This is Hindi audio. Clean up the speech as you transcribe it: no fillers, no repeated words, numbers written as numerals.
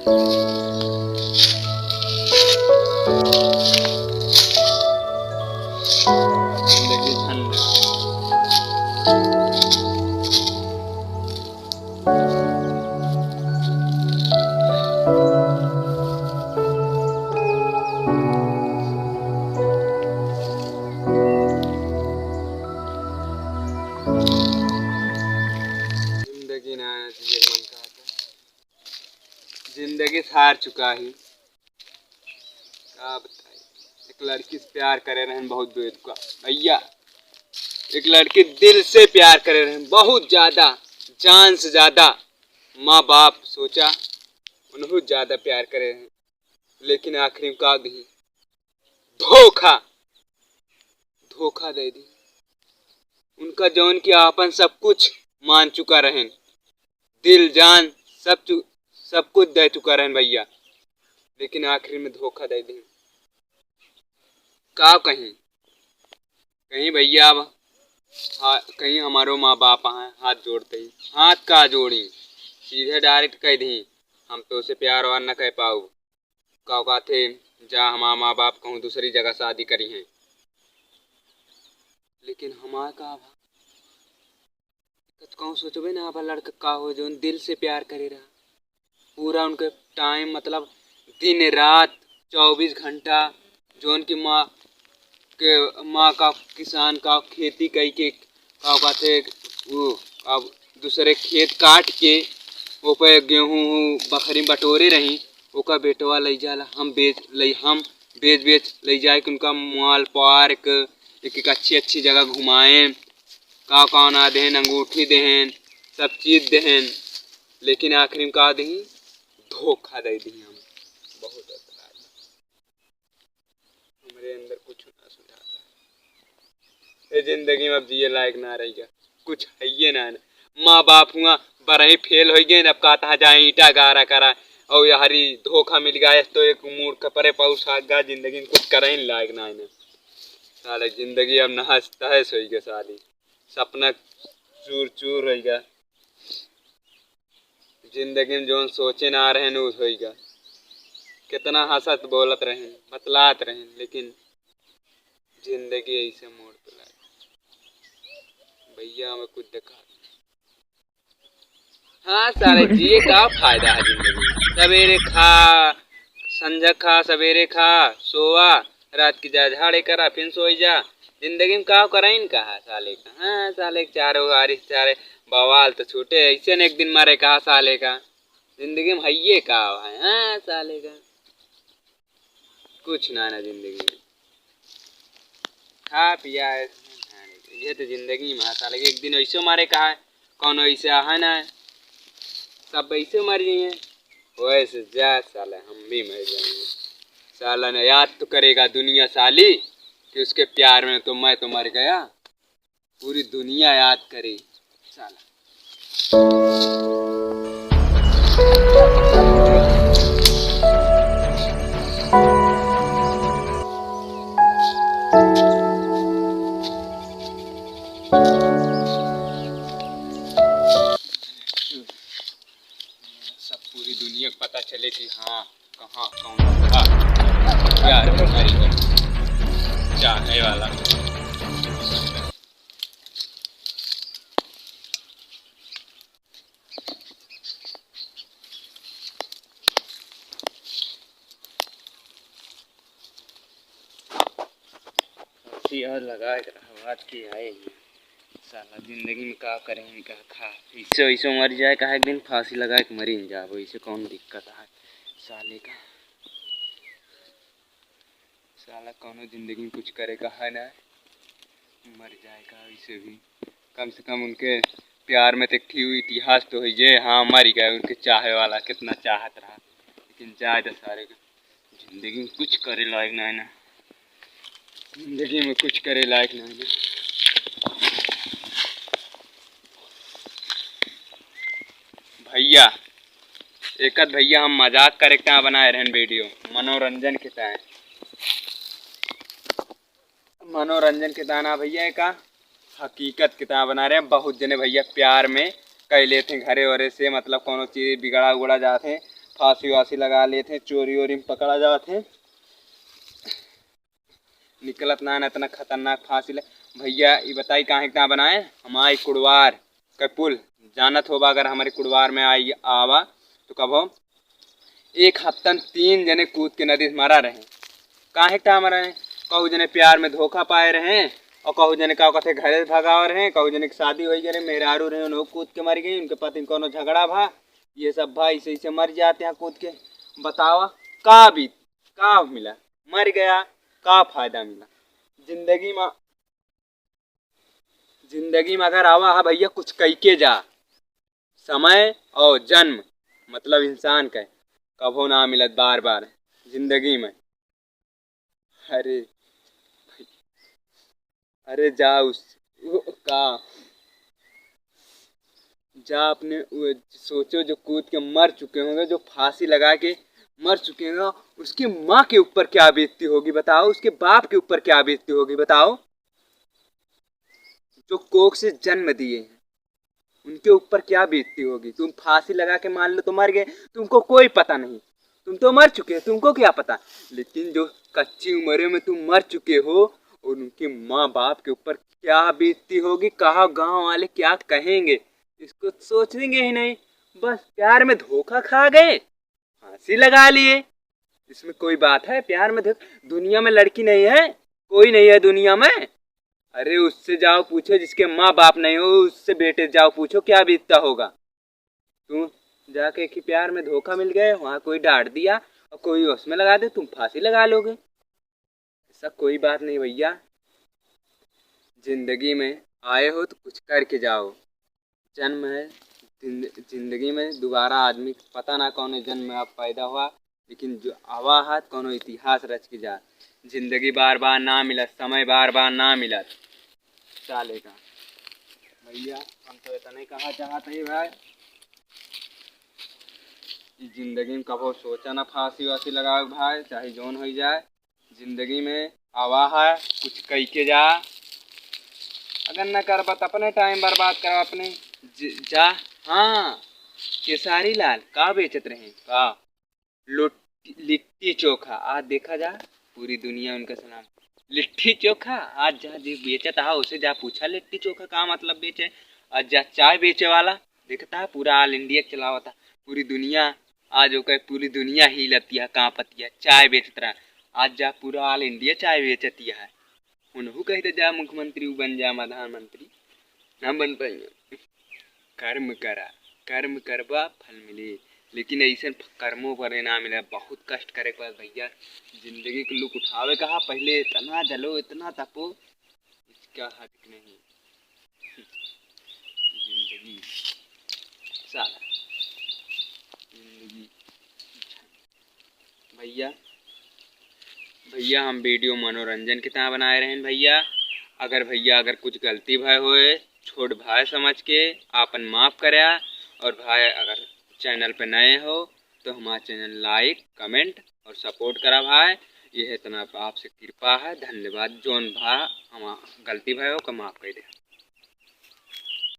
जिंदगी झंड। जिंदगी ना आना चाहिए मन का था। जिंदगी हार चुका ही। क्या बताए। एक लड़की से प्यार करे रहन बहुत बेद का भैया। एक लड़की दिल से प्यार करे रहन बहुत ज्यादा, जान से ज्यादा। माँ बाप सोचा उन्होंने ज्यादा प्यार करे रहन, लेकिन आखिरी में का दी धोखा। धोखा दे दी। उनका जौन की आपन सब कुछ मान चुका रहन, दिल जान सब कुछ दे चुका रहन भैया, लेकिन आखिर में धोखा दे दी। का कहीं कहीं भैया अब कहीं हमारो माँ बाप हैं हाथ जोड़ते ही हाथ का जोड़ी सीधे डायरेक्ट कह दी हम तो उसे प्यार वार न कह पाऊ। का थे जा हमारा माँ बाप कहूँ दूसरी जगह शादी करी हैं, लेकिन हमारा का कहूँ सोचबे ना अब लड़का का हो जो दिल से प्यार करे रहा पूरा उनके टाइम मतलब दिन रात 24 घंटा जो उनकी माँ का किसान का खेती कई के का कहते वो अब दूसरे खेत काट के वो पे गेहूँ बखरी बटोरे रही ओका बेटवा ले जाला हम बेच ले जाए कि उनका मॉल पार्क एक अच्छी जगह घुमाएं का ना देहन अंगूठी देहन सब चीज देहन, लेकिन आखिरी में का दी धोखा दे दी हम। बहुत अपराध हमारे अंदर कुछ ना सुझाता है। ये जिंदगी में अब जिए लायक ना रही गया कुछ है ये ना। माँ बाप हुआ बरही फेल हो गए अब कहता जाए ईटा गारा करा और यारी धोखा मिल गया तो एक मूर्ख परे पौष गा जिंदगी में कुछ करे ही लायक ना है। साले जिंदगी अब नहस तहस हो गया साली सपना चूर चूर होगा। जिंदगी में जो सोचे ना रहे न होगा। कितना हंसत बोलत रहे बतलात रहे, लेकिन जिंदगी ऐसे मोड़ पे लाए भैया हमें कुछ दिखा। हाँ सारे जिए का फायदा है जिंदगी। सवेरे खा संझा खा सवेरे खा सोवा रात की जा झाड़े करा फिर सोई जा। जिंदगी में का कराइन कहा साले का। हाँ साले चारों बारिश चारे बवाल तो छूटे ऐसे न एक दिन मारे कहा साले का। जिंदगी में हइये का है हाँ साले का कुछ ना जिंदगी में खा पिया ये तो जिंदगी में साले एक दिन ऐसे मारे कहा कौन ऐसे है ना सब ऐसे मर जाइए वैसे जा साला हम भी मर जाएंगे। साला ने याद तो करेगा दुनिया साली कि उसके प्यार में तो मैं तो मर गया, पूरी दुनिया याद करे साला। सब पूरी दुनिया को पता चले कि हाँ कहाँ कौन था प्यार में मरी चाहने वाला। और लगा बात की है साला जिंदगी में का करें का खा इससे वैसे मर जाए कहा एक दिन फांसी लगा के मरी न जाए वैसे कौन दिक्कत है साले का। साला कौनो जिंदगी में कुछ करेगा है ना मर जाएगा वैसे भी कम से कम उनके प्यार में तो हुई इतिहास तो है हाँ मर गए उनके चाहे वाला कितना चाहत रहा, लेकिन जाए तो सारे जिंदगी में कुछ करे लायक ना है ना। जिंदगी में कुछ करे लायक ना है ना। भैया एक भैया हम मजाक करे क्या बनाए रहन वीडियो मनोरंजन के ताए मनोरंजन के ताना भैया का हकीकत कितना बना रहे हैं। बहुत जने भैया प्यार में कह लेते घरे वरे से मतलब कोनो चीज बिगड़ा उगड़ा जाते फांसी वासी लगा लिए थे, चोरी वोरी में पकड़ा जाते, निकलत ना न इतना खतरनाक फांसी भैया ये बताई कहाँ कहाँ बनाए हमारी कुड़वार का पुल जानत होगा। अगर हमारे कुड़वार में आई आवा तो कब हो एक हफ्तन 3 जने कूद के नदी से मरा रहे। काहे का मरा रहे? कहू जने प्यार में धोखा पाए रहे और कहू जने का कथे घरे भगाव रहे, कहू जने की शादी हो गए मेहरारू रहे उन्होंने कूद के मर गई, उनके पति कोनो झगड़ा भा, ये सब भाई ऐसे ऐसे मर जाते हैं कूद के। बतावा का भी का मिला, मर गया का फायदा मिला जिंदगी में अगर आवा है भैया कुछ कह के जा। समय और जन्म मतलब इंसान का कभो ना मिलत बार बार जिंदगी में। अरे अरे जा उस का जा अपने सोचो जो कूद के मर चुके होंगे, जो फांसी लगा के मर चुके होंगे, उसकी माँ के ऊपर क्या बीतती होगी बताओ, उसके बाप के ऊपर क्या बीतती होगी बताओ, जो कोख से जन्म दिए हैं उनके ऊपर क्या बीतती होगी। तुम फांसी लगा के मान लो तो मर गए, तुमको कोई पता नहीं, तुम तो मर चुके, तुमको क्या पता। लेकिन जो कच्ची उम्र में तुम मर चुके हो और उनके माँ बाप के ऊपर क्या बीतती होगी, कहा गांव वाले क्या कहेंगे, इसको सोचेंगे ही नहीं। बस प्यार में धोखा खा गए, फांसी लगा लिए, इसमें कोई बात है? प्यार में दुनिया में लड़की नहीं है, कोई नहीं है दुनिया में। अरे उससे जाओ पूछो जिसके माँ बाप नहीं हो, उससे बेटे जाओ पूछो क्या बीतता होगा। तुम जाके कि प्यार में धोखा मिल गए, वहाँ कोई डांट दिया और कोई उसमें लगा दे, तुम फांसी लगा लोगे। ऐसा कोई बात नहीं भैया, जिंदगी में आए हो तो कुछ करके जाओ। जन्म है जिंदगी में दोबारा आदमी पता ना कौन जन्म में आप पैदा हुआ, लेकिन जो आवा है कौन इतिहास रच के जा। जिंदगी बार बार ना मिलत, समय बार बार ना मिलत चलेगा भैया। हम तो ऐसा नहीं कहा चाहते भाई, जिंदगी में कबो सोचा ना फांसी वासी लगाओ भाई, चाहे जोन हो जाए। जिंदगी में आवा है कुछ कह के जा, अगर न कर बत अपने टाइम बर्बाद करो अपने जा। हाँ केसारी लाल का बेचत रहे का लिट्टी चोखा, आज देखा जा पूरी दुनिया उनका सलाम। लिट्टी चोखा आज जा जो बेचता है उसे जा पूछा लिट्टी चोखा का मतलब बेचे। आज जा चाय बेचे वाला देखता है पूरा ऑल इंडिया चलावता, पूरी दुनिया आज ओके पूरी दुनिया ही लती है कांपती है, चाय बेचता है। आज जा पूरा ऑल इंडिया चाय बेचती है, उन्हों कहते जा मुख्यमंत्री बन जा प्रधानमंत्री ना बन पाएंगे। कर्म करा, कर्म करवा फल मिले, लेकिन ऐसे कर्मों पर ना मिले, बहुत कष्ट करे पर भैया। जिंदगी को लुक उठावे कहा पहले इतना जलो इतना तपो, इसका हक नहीं। जिंदगी साला जिंदगी भैया भैया हम वीडियो मनोरंजन की तरह बनाए रहे हैं भैया। अगर कुछ गलती भाई होए छोट भाई समझ के आपन माफ़ करा, और भाई अगर चैनल पे नए हो तो हमारा चैनल लाइक कमेंट और सपोर्ट करा भाई, ये इतना आपसे कृपा है। धन्यवाद। जोन भा हम गलती भाई हो का माफ़ कर दे।